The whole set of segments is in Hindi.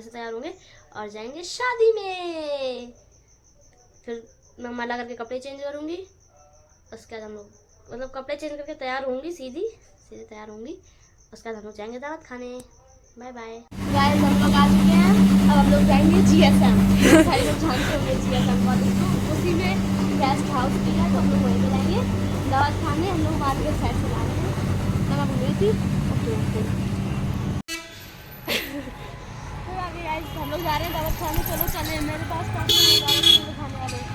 से तैयार होंगे और जाएंगे शादी में। फिर मैं माला करके कपड़े चेंज करूंगी, उसके बाद हम लोग मतलब कपड़े चेंज करके तैयार होंगी, सीधे तैयार होंगी। उसके बाद हम लोग जाएंगे दावत खाने। बाय बाय गाइस, हम लोग आ चुके हैं। अब हम लोग जाएंगे GSM। भाई लोग जानते होंगे GSM कॉलेज, तो उसी में गेस्ट हाउस भी है, तो हम लोग वहीं पे जाएंगे दावत खाने। हम लोग मार्केट साइड से जा रहे हैं, तब मैं भूल गई थी। ओके हम लोग जा रहे हैं दावत खाने। चलो चले, मेरे पास खाने वाले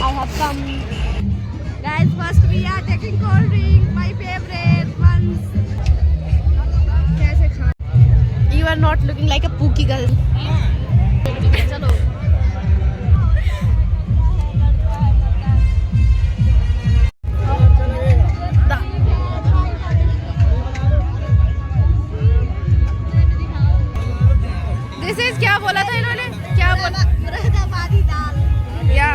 I have come. Guys, first we are taking cold drink, my favorite ones. कैसे खाना? You are not looking like a pookie girl. चलो। क्या बोला था इन्होंने? क्या बोला? मुरादाबादी दाल। या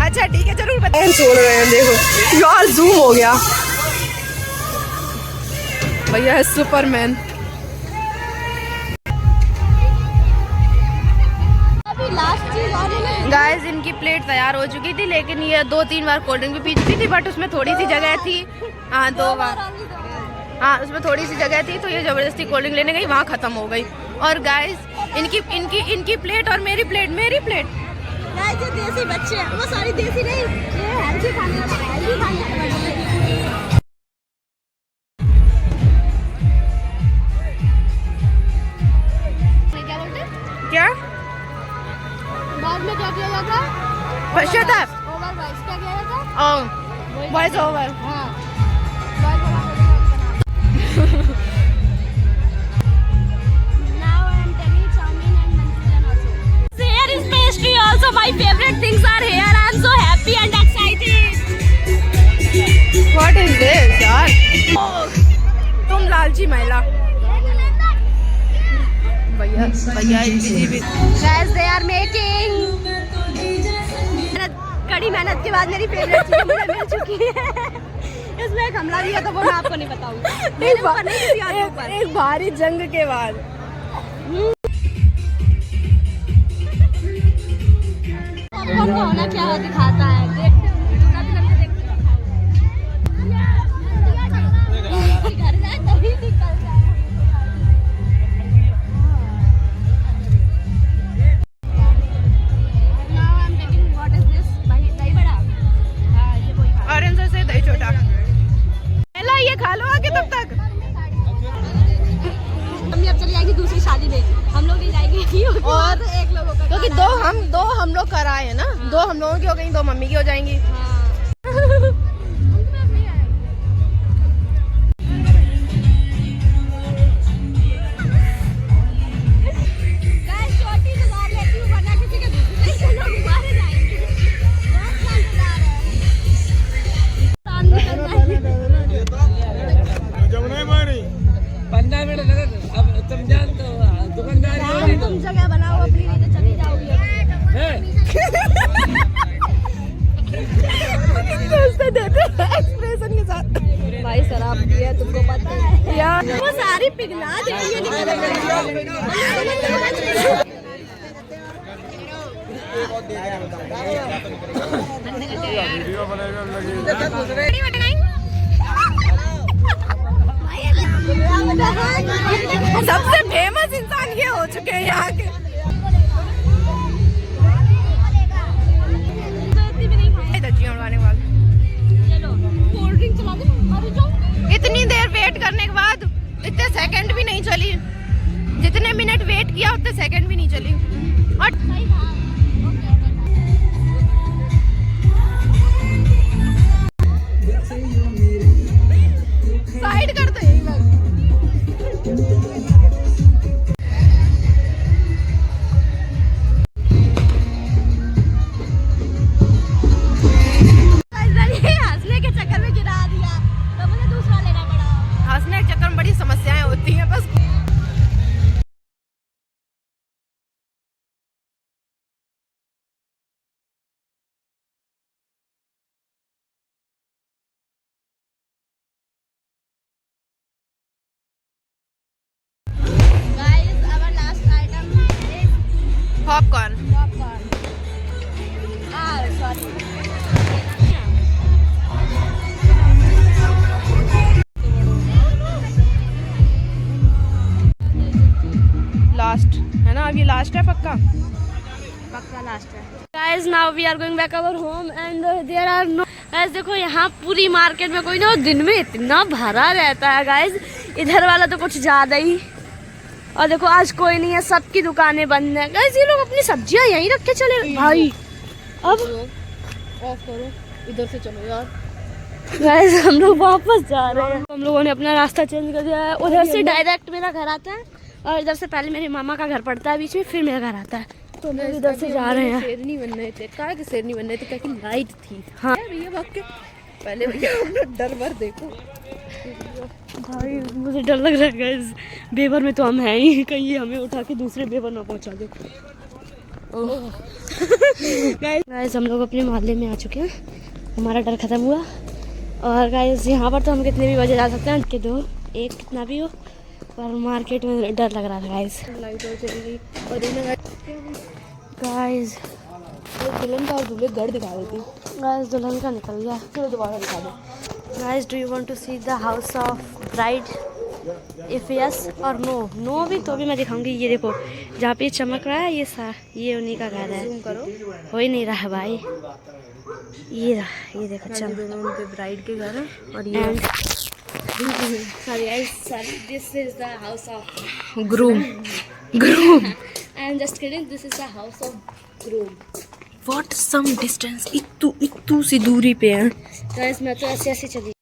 अच्छा ठीक है, जरूर बताएं। छोड़ रहे हैं, देखो यार जूम हो गया। भैया है सुपरमैन। गाइस, इनकी प्लेट तैयार हो चुकी थी, लेकिन ये 2-3 बार कोल्ड ड्रिंक भी पी चुकी थी, बट उसमें थोड़ी सी जगह थी। हाँ 2 बार, हाँ उसमें थोड़ी सी जगह थी, तो ये जबरदस्ती कोल्ड ड्रिंक लेने गई, वहाँ खत्म हो गई। और गाइस इनकी प्लेट और मेरी प्लेट गाइस, ये देसी बच्चे हैं, वो सारी देसी नहीं, ये हेल्दी खाने वाले क्या बाद में क्या किया जाता है? पश्चाताप ओवर वॉइस क्या किया जाता है? Voice over. हाँ also my favorite things are here. I am so happy and excited. What is this yaar? तुम लालची महिला। भैया guys, they are making कड़ी मेहनत के बाद मेरी फेवरेट चीज मुझे मिल चुकी है। इसमें एक हमला दिया तो वो मैं आपको नहीं बताऊंगी। एक भारी जंग के बाद होना क्या दिखाता है। ऑरेंज से दही छोटा पहला ये खा लो आगे, तब तक मम्मी अब चली जाएगी दूसरी शादी में, हम लोग नहीं जाएंगे और एक लोगों का, क्योंकि दो हम लोग कराए हैं ना। हाँ। 2 हम लोगों की हो गई, 2 मम्मी की हो जाएंगी। हाँ। जगह बनाओ अपनी, नहीं तो चली जाओगी। एक्सप्रेशन के साथ भाई शराब दिया तुमको पता है यार, वो सारी पिघला देती है। सबसे फेमस इंसान ये हो चुके हैं यहाँ के। इतनी देर वेट करने के बाद इतने सेकंड भी नहीं चली, जितने मिनट वेट किया उतने सेकंड भी नहीं चली। और पॉपकॉर्न। लास्ट है ना, अब ये लास्ट है पक्का। लास्ट है। Guys, now we are going back our home and there are no guys, देखो यहाँ पूरी मार्केट में कोई ना, दिन में इतना भरा रहता है गाइज, इधर वाला तो कुछ ज्यादा ही। और देखो आज कोई नहीं है, सबकी दुकानें बंद है गाइज। ये लोग अपनी सब्जियां यहीं रख के चले भाई। अब ऑफ करो, इधर से चलो यार। गाइज हम लोग वापस जा रहे हैं। हम लोगों ने अपना रास्ता चेंज कर दिया है। उधर से डायरेक्ट मेरा घर आता है और इधर से पहले मेरे मामा का घर पड़ता है बीच में, फिर मेरा घर आता है। तो हम लोग इधर से जा रहे हैं। शेरनी बन रहे थे, काय के शेरनी बन रहे थे, क्योंकि लाइट थी। हाँ भैया भाग के पहले भैया अपना डर भर देखो भाई, मुझे डर लग रहा है गाइस। बेवर में तो हम हैं ही, कहीं ये हमें उठा के दूसरे बेवर ना पहुंचा दे। गाइस हम लोग अपने मोहल्ले में आ चुके हैं, हमारा डर खत्म हुआ। और गाइस यहाँ पर तो हम कितने भी बजे जा सकते हैं, कि 2 1 कितना भी हो, पर मार्केट में डर लग रहा था गाइस। लाइट और चली गई और गाइस दुल्हन का और दूल्हे घर दिखा रही थी। गाइस दुल्हन का निकल गया, चलो दोबारा दिखा दो। Guys do you want to see the house of bride? If yes और नो, नो भी तो भी मैं दिखाऊंगी। ये देखो जहाँ पे चमक रहा है, ये उन्हीं का घर है। जूम करो, हो ही नहीं रहा भाई। ये रहा, ये देखो चमक। दोनों उनके ब्राइड के घर है और ये sorry guys, sorry, this is the house of groom. I am just kidding, this is the house of groom. What some distance, इतू सी दूरी पे है। गाइस मैं तो ऐसे ऐसे चली